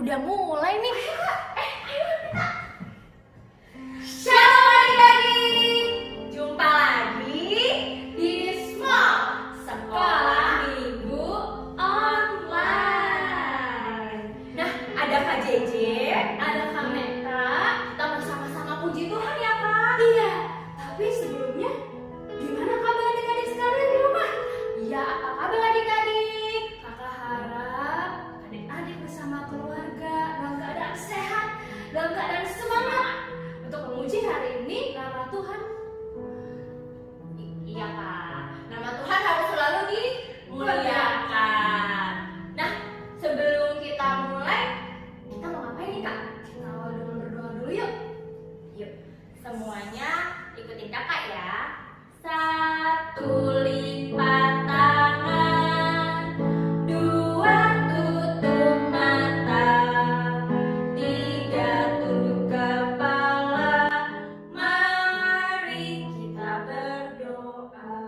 Udah mulai nih. Ayo kita. Shalom adik-adik. Jumpa lagi di Small Sekolah Minggu Online. Nah, ada Kak JJ, ada Kak Meta. Kita mau sama-sama puji Tuhan ya Kak? Iya. Tapi sebelumnya, gimana kabar adik-adik sekalian di rumah? Iya, apa kabar adik-adik? Kakak harap adik-adik bersama keluarga dalam keadaan sehat, dalam keadaan semangat untuk memuji hari ini nama Tuhan. Iya Kak, nama Tuhan harus selalu dimuliakan. Nah, sebelum kita mulai, kita mau ngapain nih Kak? Kita awal dengan berdoa dulu yuk. Yuk, semuanya ikutin kakak ya. Satu, lipat tangan. Dua, tutup mata. Tiga, tunduk kepala. Mari kita berdoa.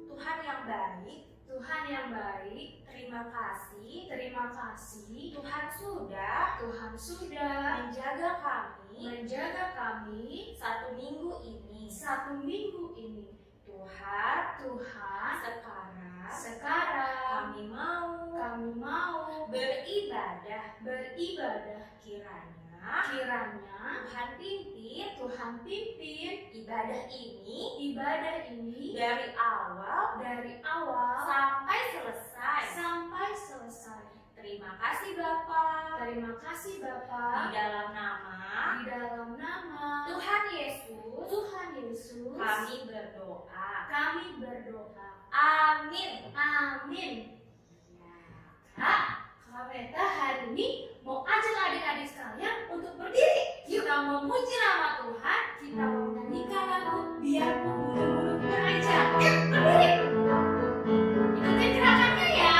Tuhan yang baik, Tuhan yang baik, terima kasih Tuhan sudah menjaga kami satu minggu ini. Tuhan, sekarang kami mau beribadah. Kiranya Tuhan pimpin ibadah ini dari awal sampai selesai. Terima kasih Bapa. Di dalam nama Tuhan Yesus kami berdoa. Amin. Ya. Kak Meta hari ini mau ajak adik-adik sekalian untuk berdiri. Kita memuji nama Tuhan. Kita mau menyanyikan lagu Biar Gunung-gunung Beranjak. Yuk, berdiri. Ikutin gerakannya ya.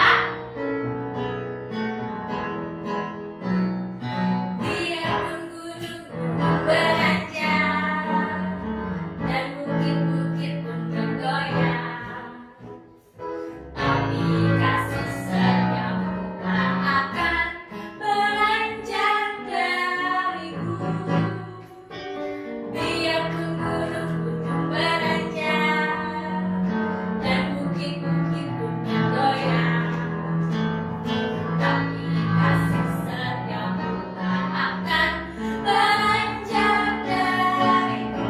Biar gunung-gunung beranjak dan bukit-bukit pun bergoyang, tapi kasih setiamu tak akan beranjak dariku. Biar gunung-gunung beranjak dan bukit-bukit pun bergoyang, tapi kasih setiamu tak akan beranjak dariku.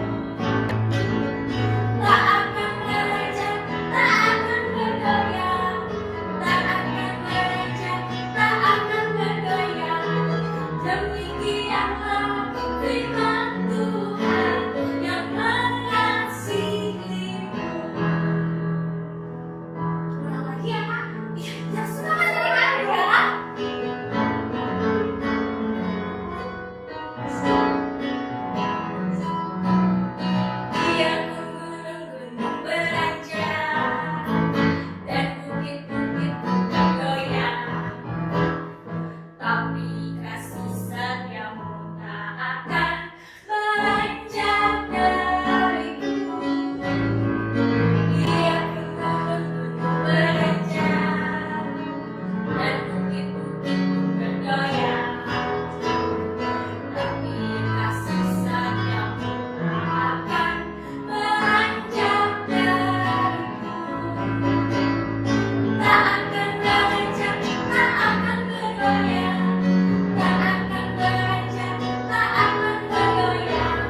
Tak akan beranjak, tak akan bergoyang, tak akan beranjak, tak akan bergoyang. Demikianlah firman Tuhan yang mengasihimu. Ulang lagi ya Kak? Iya, yang semangat adik-adik ya. Biar gunung-gunung beranjak dan bukit-bukit pun bergoyang, tapi kasih setiamu tak akan beranjak dariku. Biar gunung-gunung beranjak dan bukit-bukit pun bergoyang, tapi kasih setiamu tak akan beranjak dariku. Tak akan beranjak, tak akan bergoyang, tak akan beranjak, tak akan bergoyang.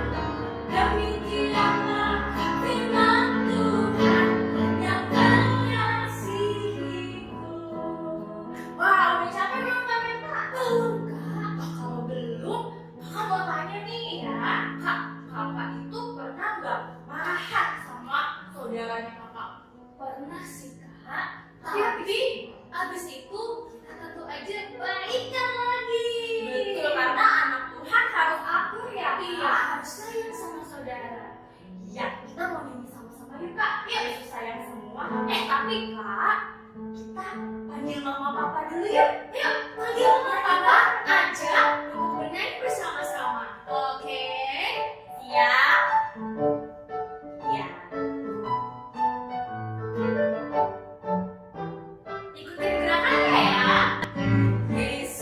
Demikianlah firman Tuhan yang mengasihimu. Wah, udah capek belum Kak Meta? Belum Kak. Kalau belum, Kakak mau tanya nih ya. Kak, Kakak itu pernah nggak marah sama saudaranya Kakak? Pernah sih Kak. Tapi abis itu kita tentu aja baikan lagi. Betul, karena anak Tuhan harus akur ya Kak. Iya, harus sayang sama saudara. Iya, kita mau nyanyi sama-sama yuk Kak. Yuk, sayang semua. Tapi Kak, kita panggil mama papa dulu yuk. Yuk, panggil mama papa aja untuk bernyanyi bersama-sama. Oke, siap? Iya. Ikutin gerakannya ya. Yes.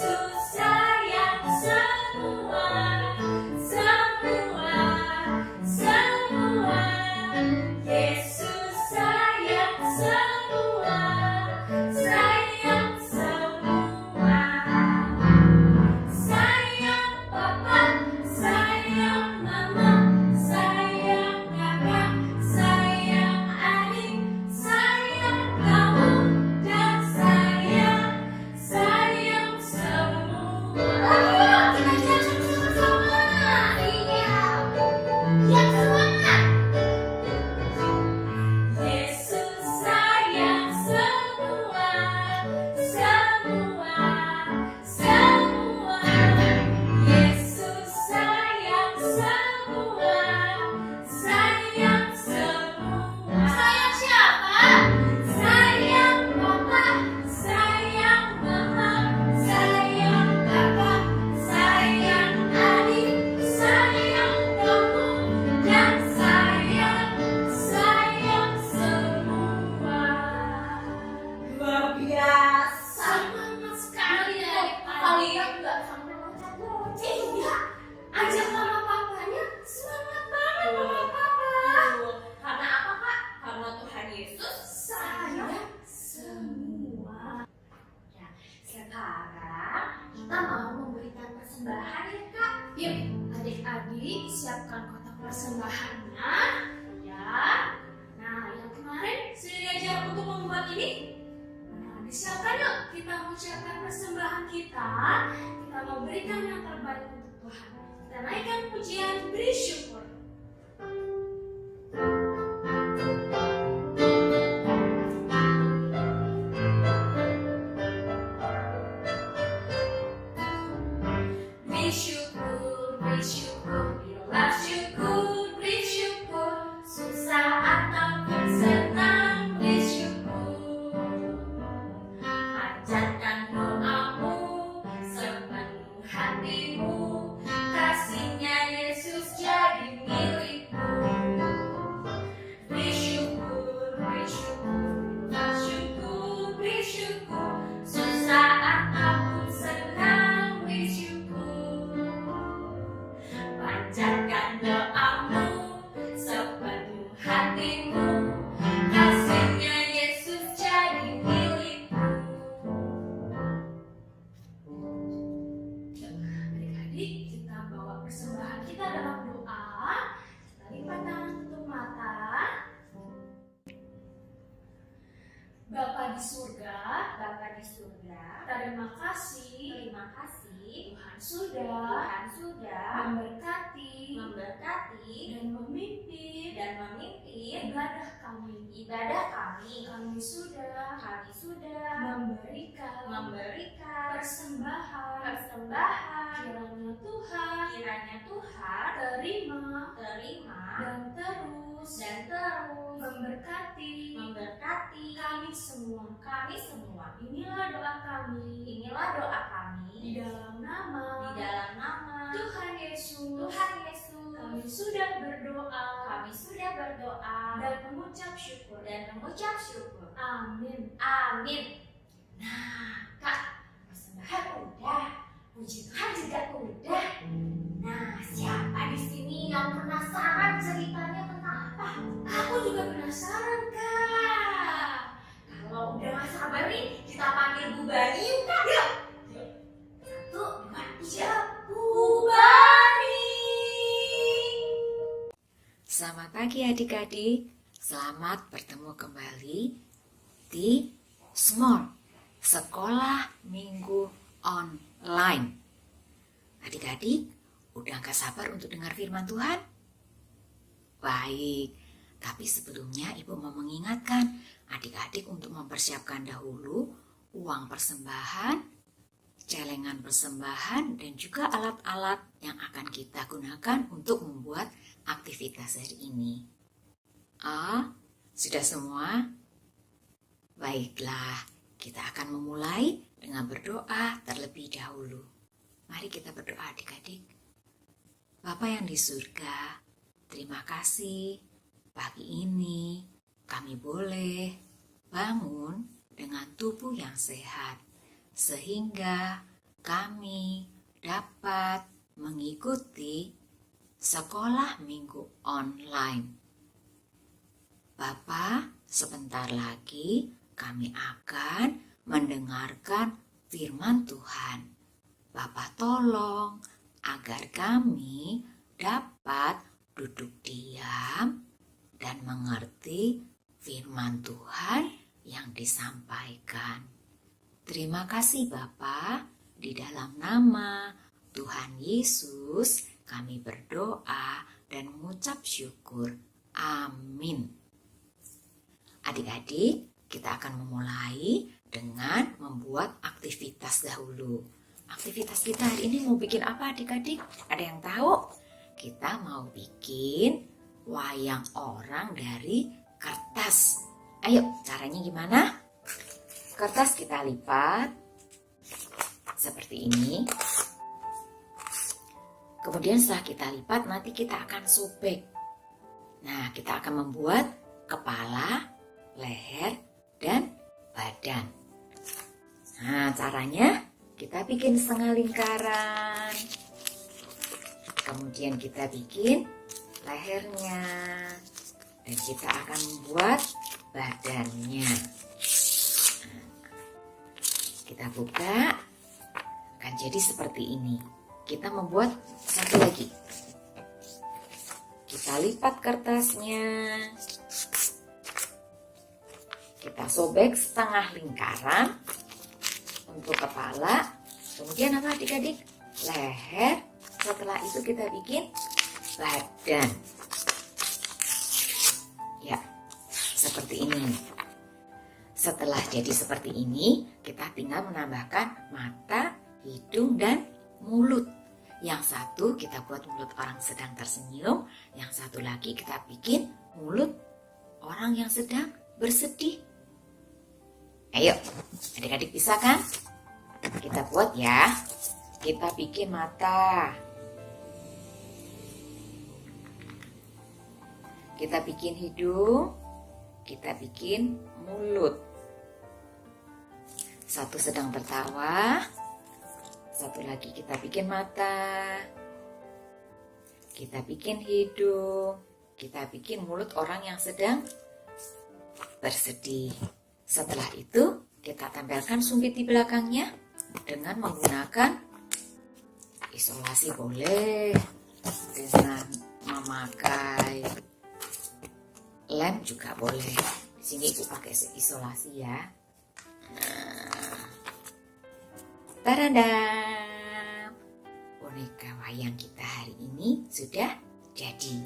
persembahannya ya. Nah, yang kemarin sudah diajar untuk membuat ini. Nah, disiapkan yuk, kita mengucapkan persembahan kita. Kita mau berikan yang terbaik untuk Tuhan. Kita naikkan pujian, beri syukur. Bapa di surga, terima kasih Tuhan sudah memberkati dan memimpin ibadah kami. Kami sudah memberikan persembahan. Kiranya Tuhan terima dan terus memberkati kami semua. Inilah doa kami di dalam nama Tuhan Yesus. Kami sudah berdoa dan mengucap syukur. Amin. Nah, Kak, persembahan udah, puji Tuhan juga udah. Nah, siapa di sini yang penasaran ceritanya tentang apa? Aku juga penasaran, Kak. Kalau udah gak sabar nih, kita panggil Bu Bani yuk, Kak. Yuk. 1, 2, 3, Bu Bani. Selamat pagi adik-adik, selamat bertemu kembali di Small Sekolah Minggu Online. Adik-adik, udah gak sabar untuk dengar firman Tuhan? Baik, tapi sebelumnya Ibu mau mengingatkan adik-adik untuk mempersiapkan dahulu uang persembahan, celengan persembahan, dan juga alat-alat yang akan kita gunakan untuk membuat aktivitas hari ini. Sudah semua? Baiklah, kita akan memulai dengan berdoa terlebih dahulu. Mari kita berdoa adik-adik. Bapa yang di surga, terima kasih pagi ini kami boleh bangun dengan tubuh yang sehat, sehingga kami dapat mengikuti sekolah minggu online. Bapa, sebentar lagi kami akan mendengarkan firman Tuhan. Bapa tolong agar kami dapat duduk diam dan mengerti firman Tuhan yang disampaikan. Terima kasih Bapa, di dalam nama Tuhan Yesus kami berdoa dan mengucap syukur. Amin. Adik-adik, kita akan memulai dengan membuat aktivitas dahulu. Aktivitas kita hari ini mau bikin apa adik-adik? Ada yang tahu? Kita mau bikin wayang orang dari kertas. Ayo, caranya gimana? Kertas kita lipat seperti ini. Kemudian setelah kita lipat, nanti kita akan sobek. Nah, kita akan membuat kepala, leher, dan badan. Nah, caranya kita bikin setengah lingkaran. Kemudian kita bikin lehernya. Dan kita akan membuat badannya. Nah, kita buka, akan jadi seperti ini. Kita membuat satu lagi. Kita Kita lipat kertasnya. Kita sobek setengah lingkaran untuk kepala. Kemudian apa adik-adik? Leher. Setelah itu kita bikin badan. Ya, seperti ini. Setelah jadi seperti ini, kita tinggal menambahkan mata, hidung, dan mulut. Yang satu kita buat mulut orang sedang tersenyum, yang satu lagi kita bikin mulut orang yang sedang bersedih. Ayo, adik-adik bisa kan? Kita buat ya. Kita bikin mata. Kita bikin hidung. Kita bikin mulut. Satu sedang tertawa. Satu lagi kita bikin mata. Kita bikin hidung. Kita bikin mulut orang yang sedang bersedih. Setelah itu kita tempelkan sumpit di belakangnya dengan menggunakan isolasi boleh, dengan memakai lem juga boleh. Di sini ibu pakai isolasi ya. Nah, tadadam, boneka wayang kita hari ini sudah jadi.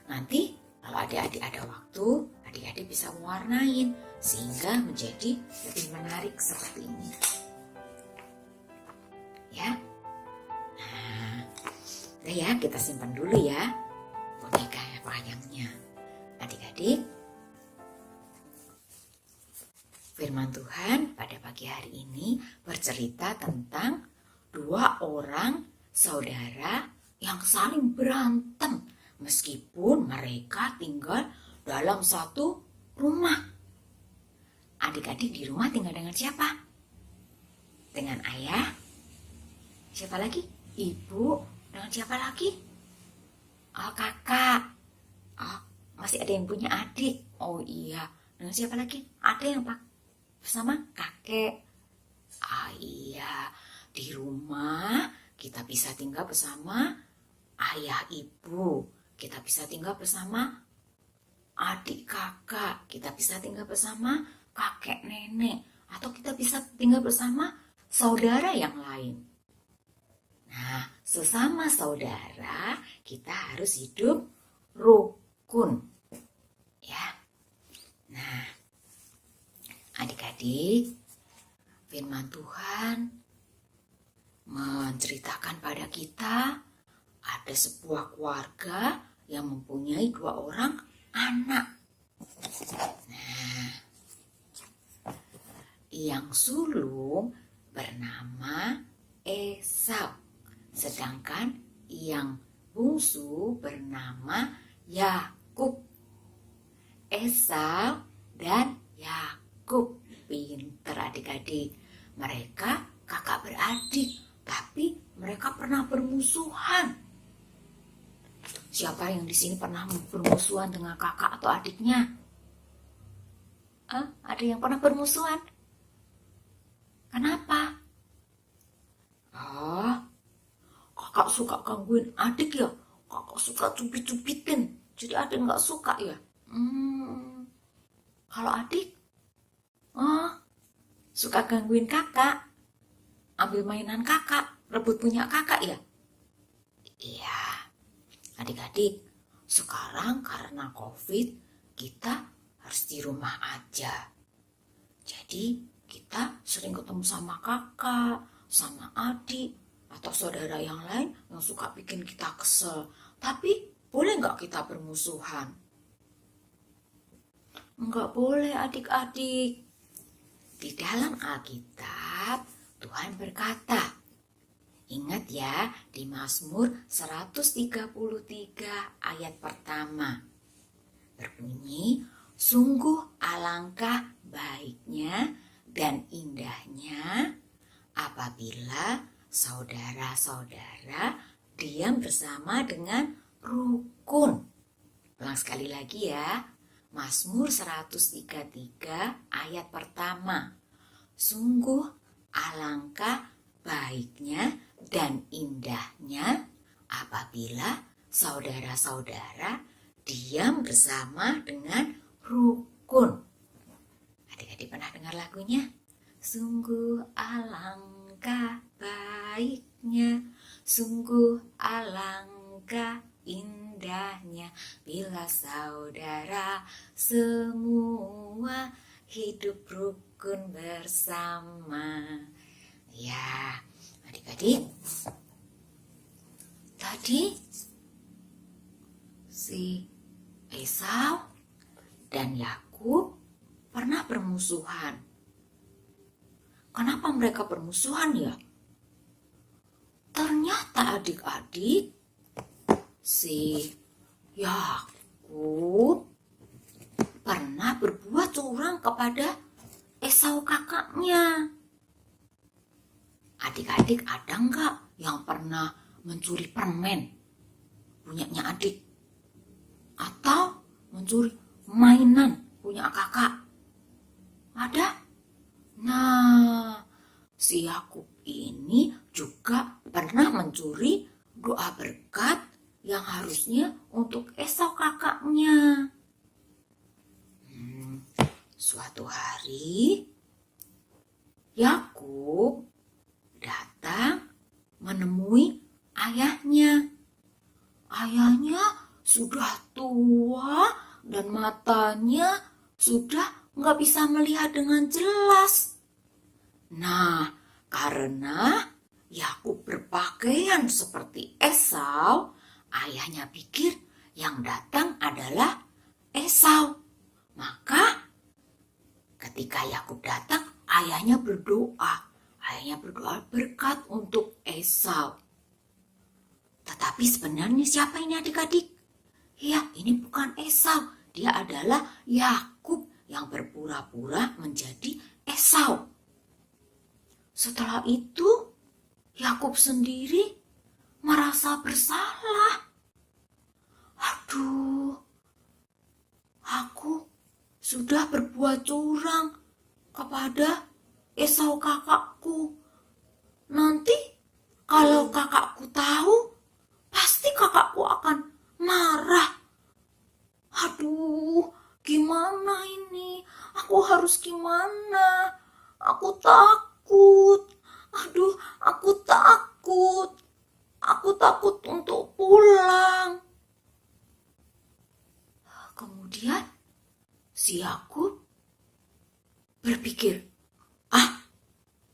Nanti kalau adik-adik ada waktu, adik-adik bisa mewarnain sehingga menjadi lebih menarik seperti ini. Ya. Nah, udah ya, kita simpan dulu ya boneka wayangnya. Adik-adik, firman Tuhan pada pagi hari ini bercerita tentang dua orang saudara yang saling berantem meskipun mereka tinggal dalam satu rumah. Adik-adik di rumah tinggal dengan siapa? Dengan ayah? Siapa lagi? Ibu? Dengan siapa lagi? Oh, kakak. Oh, masih ada yang punya adik. Oh iya. Dengan siapa lagi? Ada yang bersama kakek. Ah iya. Di rumah kita bisa tinggal bersama ayah ibu. Kita bisa tinggal bersama adik kakak. Kita bisa tinggal bersama kakek nenek. Atau kita bisa tinggal bersama saudara yang lain. Nah, sesama saudara kita harus hidup rukun. Ya. Nah, adik-adik, firman Tuhan menceritakan pada kita ada sebuah keluarga yang mempunyai dua orang anak. Nah, yang sulung bernama Esau, sedangkan yang bungsu bernama Yakub. Esau dan Yakub pinter adik-adik. Mereka kakak beradik, tapi mereka pernah bermusuhan. Siapa yang di sini pernah bermusuhan dengan kakak atau adiknya? Ada yang pernah bermusuhan? Kenapa? Kakak suka gangguin adik ya? Kakak suka cubit-cubitin, jadi adik nggak suka ya? Kalau adik? Suka gangguin kakak, ambil mainan kakak, rebut punya kakak ya? Iya. Adik-adik, sekarang karena COVID, kita harus di rumah aja. Jadi, kita sering ketemu sama kakak, sama adik, atau saudara yang lain yang suka bikin kita kesel. Tapi, boleh nggak kita bermusuhan? Nggak boleh adik-adik. Di dalam Alkitab, Tuhan berkata, ingat ya, di Mazmur 133 ayat pertama. Berbunyi, sungguh alangkah baiknya dan indahnya apabila saudara-saudara diam bersama dengan rukun. Ulang sekali lagi ya. Mazmur 133 ayat pertama. Sungguh alangkah baiknya dan indahnya apabila saudara-saudara diam bersama dengan rukun. Adik-adik pernah dengar lagunya? Sungguh alangkah baiknya, sungguh alangkah indahnya bila saudara semua hidup rukun bersama. Ya, adik-adik, tadi si Esau dan Yakub pernah bermusuhan. Kenapa mereka bermusuhan ya? Ternyata adik-adik, si Yakub pernah berbuat curang kepada Esau kakaknya. Adik-adik ada nggak yang pernah mencuri permen punyanya adik? Atau mencuri mainan punya kakak? Ada? Nah, si Yakub ini juga pernah mencuri doa berkat yang harusnya untuk Esau kakaknya. Suatu hari, Yakub datang menemui ayahnya. Ayahnya sudah tua dan matanya sudah nggak bisa melihat dengan jelas. Nah, karena Yakub berpakaian seperti Esau, ayahnya pikir yang datang adalah Esau. Maka ketika Yakub datang, ayahnya berdoa. Ayahnya berdoa berkat untuk Esau. Tetapi sebenarnya siapa ini adik-adik? Ya, ini bukan Esau. Dia adalah Yakub yang berpura-pura menjadi Esau. Setelah itu, Yakub sendiri merasa bersalah. Aduh, aku sudah berbuat curang kepada Esau kakakku. Nanti kalau kakakku tahu, pasti kakakku akan marah. Aduh, gimana ini? Aku harus gimana? Aku takut. Aduh, aku takut. Aku takut untuk pulang. Kemudian si Yakub berpikir,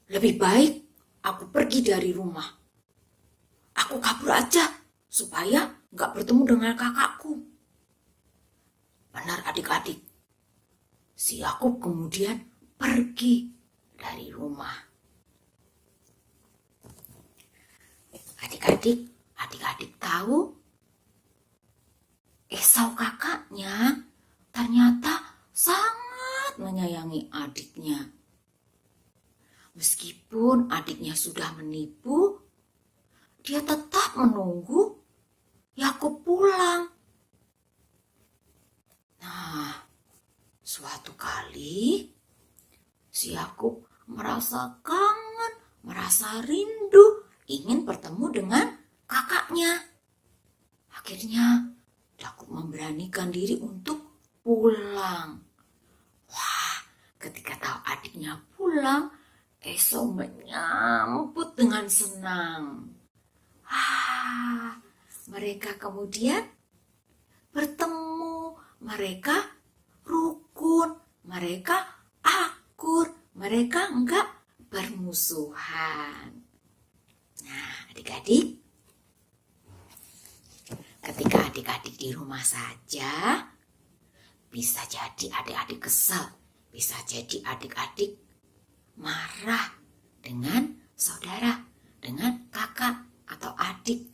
lebih baik aku pergi dari rumah. Aku kabur aja supaya nggak bertemu dengan kakakku. Benar adik-adik. Si Yakub kemudian pergi dari rumah. Adik-adik tahu Esau kakaknya ternyata sangat menyayangi adiknya. Meskipun adiknya sudah menipu, dia tetap menunggu Yakub pulang. Nah, suatu kali si Yakub merasa kangen, merasa rindu, ingin bertemu dengan kakaknya. Akhirnya Yakub memberanikan diri untuk pulang. Wah, ketika tahu adiknya pulang, Esau menyambut dengan senang. Mereka kemudian bertemu, mereka rukun, mereka akur, mereka enggak bermusuhan. Nah, adik-adik, ketika adik-adik di rumah saja, bisa jadi adik-adik kesal, bisa jadi adik-adik marah dengan saudara, dengan kakak atau adik.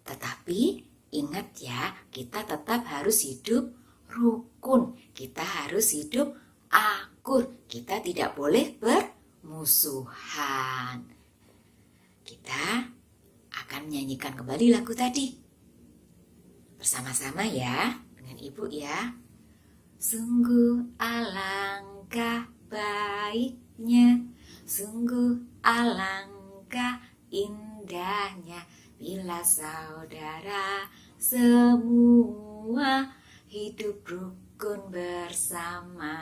Tetapi ingat ya, kita tetap harus hidup rukun, kita harus hidup akur, kita tidak boleh bermusuhan. Kita akan menyanyikan kembali lagu tadi. Bersama-sama ya, dengan ibu ya. Sungguh alangkah baiknya, sungguh alangkah indahnya bila saudara semua semua hidup rukun bersama.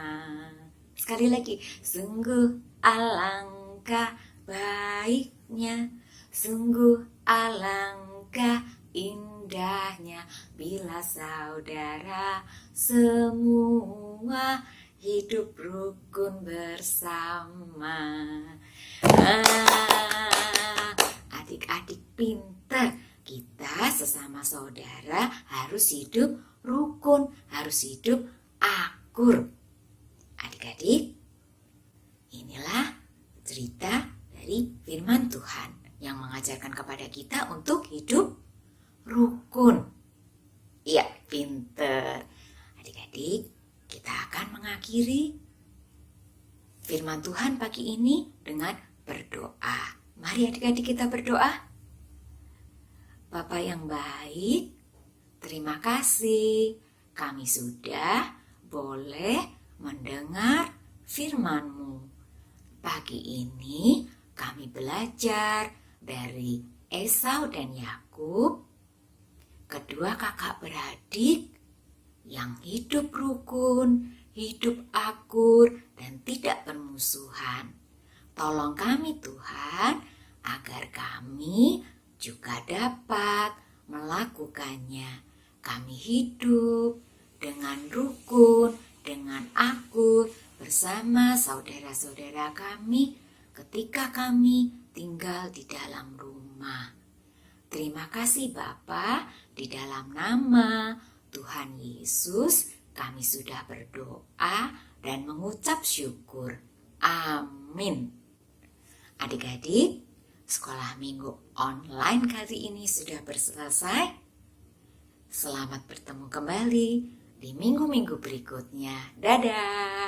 Sekali lagi, sungguh alangkah baiknya, sungguh alangkah indahnya bila saudara semua hidup rukun bersama. Adik-adik pintar, kita sesama saudara harus hidup rukun, harus hidup akur. Adik-adik, inilah cerita dari firman Tuhan yang mengajarkan kepada kita untuk hidup rukun. Iya, pinter. Adik-adik, kita akan mengakhiri firman Tuhan pagi ini dengan berdoa. Mari adik-adik kita berdoa. Bapa yang baik, terima kasih kami sudah boleh mendengar firman-Mu. Pagi ini kami belajar dari Esau dan Yakub, kedua kakak beradik yang hidup rukun, hidup akur, dan tidak bermusuhan. Tolong kami Tuhan, agar kami juga dapat melakukannya. Kami hidup dengan rukun, dengan akur, bersama saudara-saudara kami ketika kami tinggal di dalam rumah. Terima kasih Bapa, di dalam nama Tuhan Yesus kami sudah berdoa dan mengucap syukur. Amin. Adik-adik, sekolah minggu online kali ini sudah selesai. Selamat bertemu kembali di minggu-minggu berikutnya. Dadah.